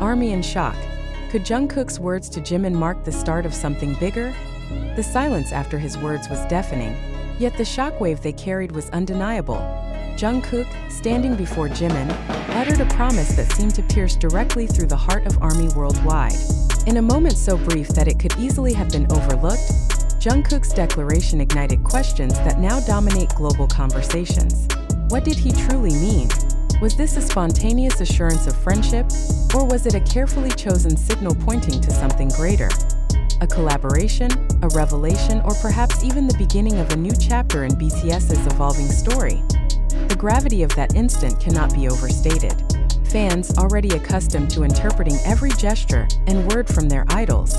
ARMY in shock. Could Jungkook's words to Jimin mark the start of something bigger? The silence after his words was deafening, yet the shockwave they carried was undeniable. Jungkook, standing before Jimin, uttered a promise that seemed to pierce directly through the heart of ARMY worldwide. In a moment so brief that it could easily have been overlooked, Jungkook's declaration ignited questions that now dominate global conversations. What did he truly mean? Was this a spontaneous assurance of friendship, or was it a carefully chosen signal pointing to something greater? A collaboration, a revelation, or perhaps even the beginning of a new chapter in BTS's evolving story? The gravity of that instant cannot be overstated. Fans, already accustomed to interpreting every gesture and word from their idols,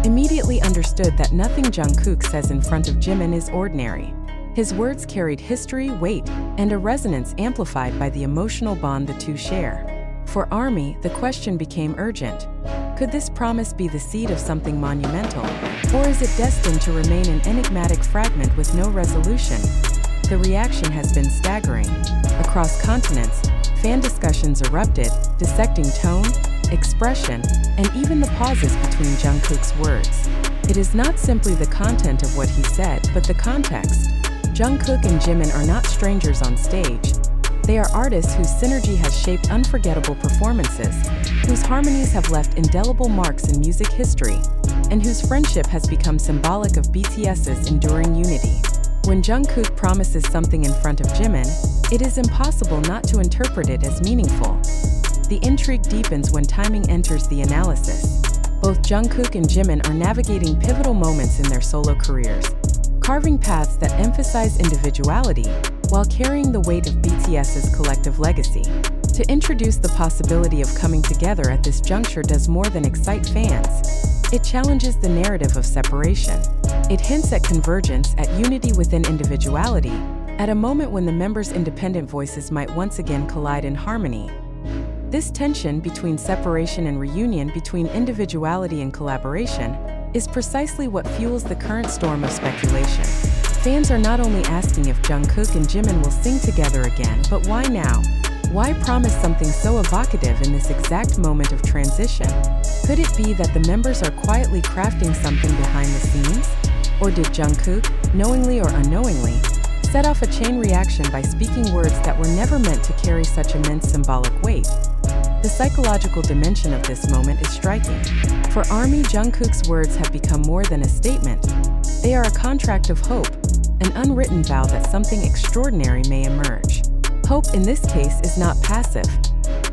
immediately understood that nothing Jungkook says in front of Jimin is ordinary. His words carried history, weight, and a resonance amplified by the emotional bond the two share. For ARMY, the question became urgent. Could this promise be the seed of something monumental, or is it destined to remain an enigmatic fragment with no resolution? The reaction has been staggering. Across continents, fan discussions erupted, dissecting tone, expression, and even the pauses between Jungkook's words. It is not simply the content of what he said, but the context. Jungkook and Jimin are not strangers on stage. They are artists whose synergy has shaped unforgettable performances, whose harmonies have left indelible marks in music history, and whose friendship has become symbolic of BTS's enduring unity. When Jungkook promises something in front of Jimin, it is impossible not to interpret it as meaningful. The intrigue deepens when timing enters the analysis. Both Jungkook and Jimin are navigating pivotal moments in their solo careers, carving paths that emphasize individuality while carrying the weight of BTS's collective legacy. To introduce the possibility of coming together at this juncture does more than excite fans. It challenges the narrative of separation. It hints at convergence, at unity within individuality, at a moment when the members' independent voices might once again collide in harmony. This tension between separation and reunion, between individuality and collaboration, is precisely what fuels the current storm of speculation. Fans are not only asking if Jungkook and Jimin will sing together again, but why now? Why promise something so evocative in this exact moment of transition? Could it be that the members are quietly crafting something behind the scenes? Or did Jungkook, knowingly or unknowingly, set off a chain reaction by speaking words that were never meant to carry such immense symbolic weight? The psychological dimension of this moment is striking. For ARMY, Jungkook's words have become more than a statement. They are a contract of hope, an unwritten vow that something extraordinary may emerge. Hope in this case is not passive.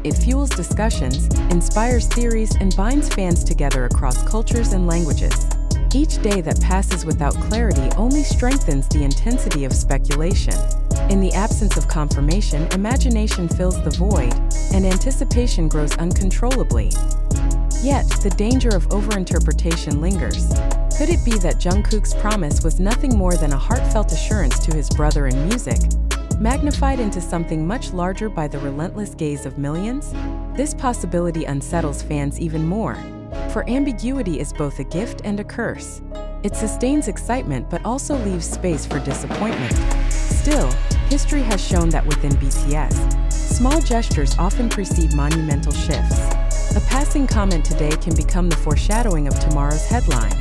It fuels discussions, inspires theories, and binds fans together across cultures and languages. Each day that passes without clarity only strengthens the intensity of speculation. In the absence of confirmation, imagination fills the void, and anticipation grows uncontrollably. Yet, the danger of overinterpretation lingers. Could it be that Jungkook's promise was nothing more than a heartfelt assurance to his brother in music, magnified into something much larger by the relentless gaze of millions? This possibility unsettles fans even more, for ambiguity is both a gift and a curse. It sustains excitement but also leaves space for disappointment. Still, history has shown that within BTS, small gestures often precede monumental shifts. A passing comment today can become the foreshadowing of tomorrow's headline.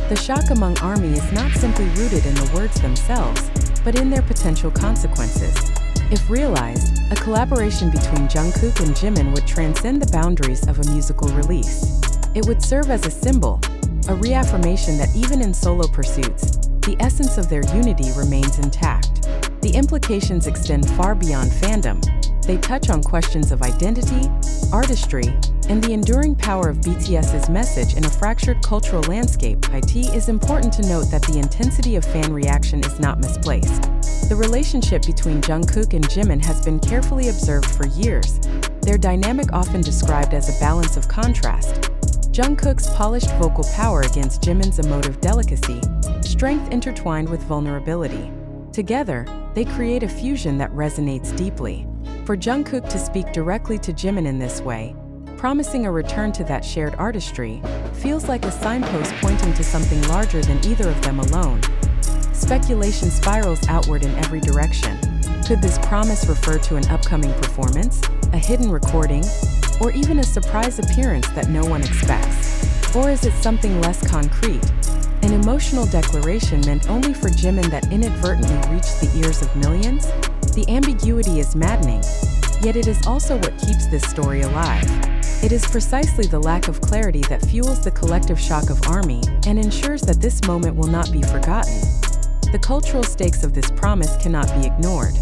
The shock among ARMY is not simply rooted in the words themselves, but in their potential consequences. If realized, a collaboration between Jungkook and Jimin would transcend the boundaries of a musical release. It would serve as a symbol, a reaffirmation that even in solo pursuits, the essence of their unity remains intact. The implications extend far beyond fandom. They touch on questions of identity, artistry, and the enduring power of BTS's message in a fractured cultural landscape. It is important to note that the intensity of fan reaction is not misplaced. The relationship between Jungkook and Jimin has been carefully observed for years, their dynamic often described as a balance of contrast. Jungkook's polished vocal power against Jimin's emotive delicacy, strength intertwined with vulnerability. Together, they create a fusion that resonates deeply. For Jungkook to speak directly to Jimin in this way, promising a return to that shared artistry, feels like a signpost pointing to something larger than either of them alone. Speculation spirals outward in every direction. Could this promise refer to an upcoming performance, a hidden recording, Or even a surprise appearance that no one expects? Or is it something less concrete? An emotional declaration meant only for Jimin that inadvertently reached the ears of millions? The ambiguity is maddening, yet it is also what keeps this story alive. It is precisely the lack of clarity that fuels the collective shock of ARMY and ensures that this moment will not be forgotten. The cultural stakes of this promise cannot be ignored.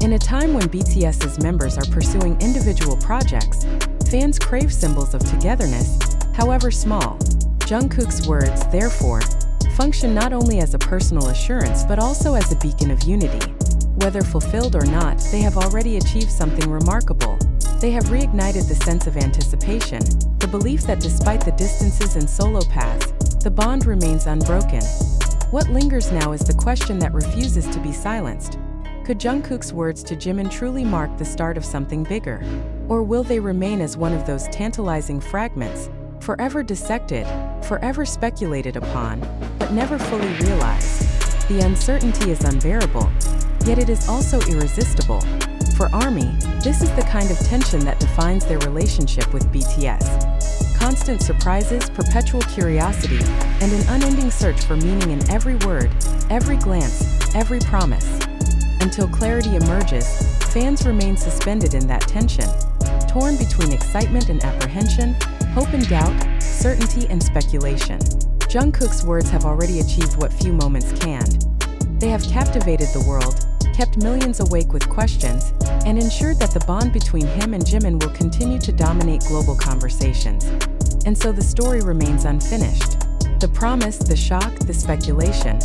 In a time when BTS's members are pursuing individual projects, fans crave symbols of togetherness, however small. Jungkook's words, therefore, function not only as a personal assurance but also as a beacon of unity. Whether fulfilled or not, they have already achieved something remarkable. They have reignited the sense of anticipation, the belief that despite the distances and solo paths, the bond remains unbroken. What lingers now is the question that refuses to be silenced. Could Jungkook's words to Jimin truly mark the start of something bigger? Or will they remain as one of those tantalizing fragments, forever dissected, forever speculated upon, but never fully realized? The uncertainty is unbearable, yet it is also irresistible. For ARMY, this is the kind of tension that defines their relationship with BTS. Constant surprises, perpetual curiosity, and an unending search for meaning in every word, every glance, every promise. Until clarity emerges, fans remain suspended in that tension, torn between excitement and apprehension, hope and doubt, certainty and speculation. Jungkook's words have already achieved what few moments can. They have captivated the world, kept millions awake with questions, and ensured that the bond between him and Jimin will continue to dominate global conversations. And so the story remains unfinished. The promise, the shock, the speculation,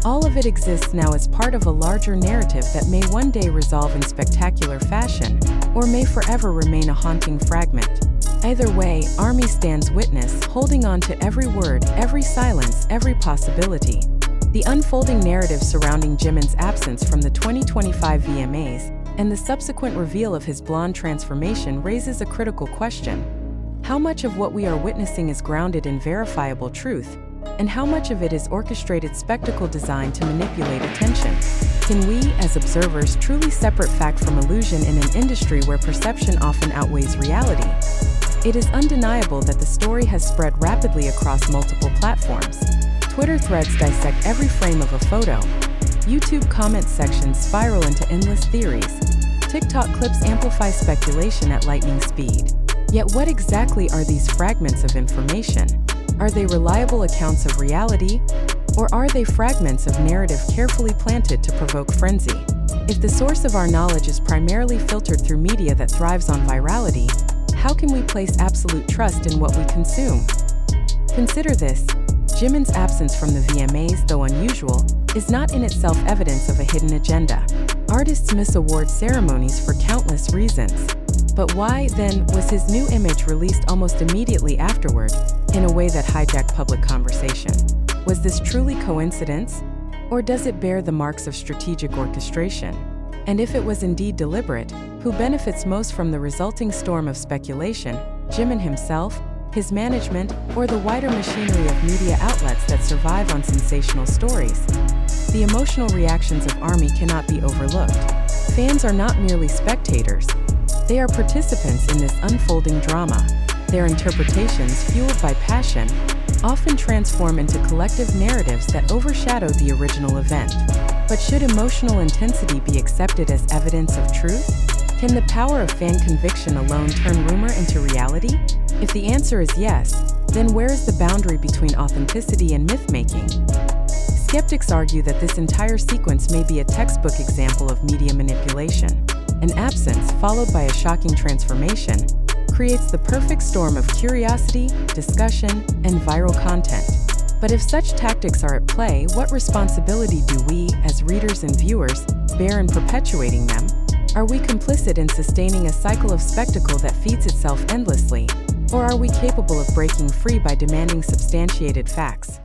all of it exists now as part of a larger narrative that may one day resolve in spectacular fashion, or may forever remain a haunting fragment. Either way, ARMY stands witness, holding on to every word, every silence, every possibility. The unfolding narrative surrounding Jimin's absence from the 2025 VMAs and the subsequent reveal of his blonde transformation raises a critical question. How much of what we are witnessing is grounded in verifiable truth, and how much of it is orchestrated spectacle designed to manipulate attention? Can we, as observers, truly separate fact from illusion in an industry where perception often outweighs reality? It is undeniable that the story has spread rapidly across multiple platforms. Twitter threads dissect every frame of a photo. YouTube comment sections spiral into endless theories. TikTok clips amplify speculation at lightning speed. Yet what exactly are these fragments of information? Are they reliable accounts of reality? Or are they fragments of narrative carefully planted to provoke frenzy? If the source of our knowledge is primarily filtered through media that thrives on virality, how can we place absolute trust in what we consume? Consider this. Jimin's absence from the VMAs, though unusual, is not in itself evidence of a hidden agenda. Artists miss award ceremonies for countless reasons. But why, then, was his new image released almost immediately afterward, in a way that hijacked public conversation? Was this truly coincidence? Or does it bear the marks of strategic orchestration? And if it was indeed deliberate, who benefits most from the resulting storm of speculation, Jimin himself, his management, or the wider machinery of media outlets that survive on sensational stories? The emotional reactions of ARMY cannot be overlooked. Fans are not merely spectators. They are participants in this unfolding drama. Their interpretations, fueled by passion, often transform into collective narratives that overshadow the original event. But should emotional intensity be accepted as evidence of truth? Can the power of fan conviction alone turn rumor into reality? If the answer is yes, then where is the boundary between authenticity and myth-making? Skeptics argue that this entire sequence may be a textbook example of media manipulation. An absence, followed by a shocking transformation, creates the perfect storm of curiosity, discussion, and viral content. But if such tactics are at play, what responsibility do we, as readers and viewers, bear in perpetuating them? Are we complicit in sustaining a cycle of spectacle that feeds itself endlessly? Or are we capable of breaking free by demanding substantiated facts?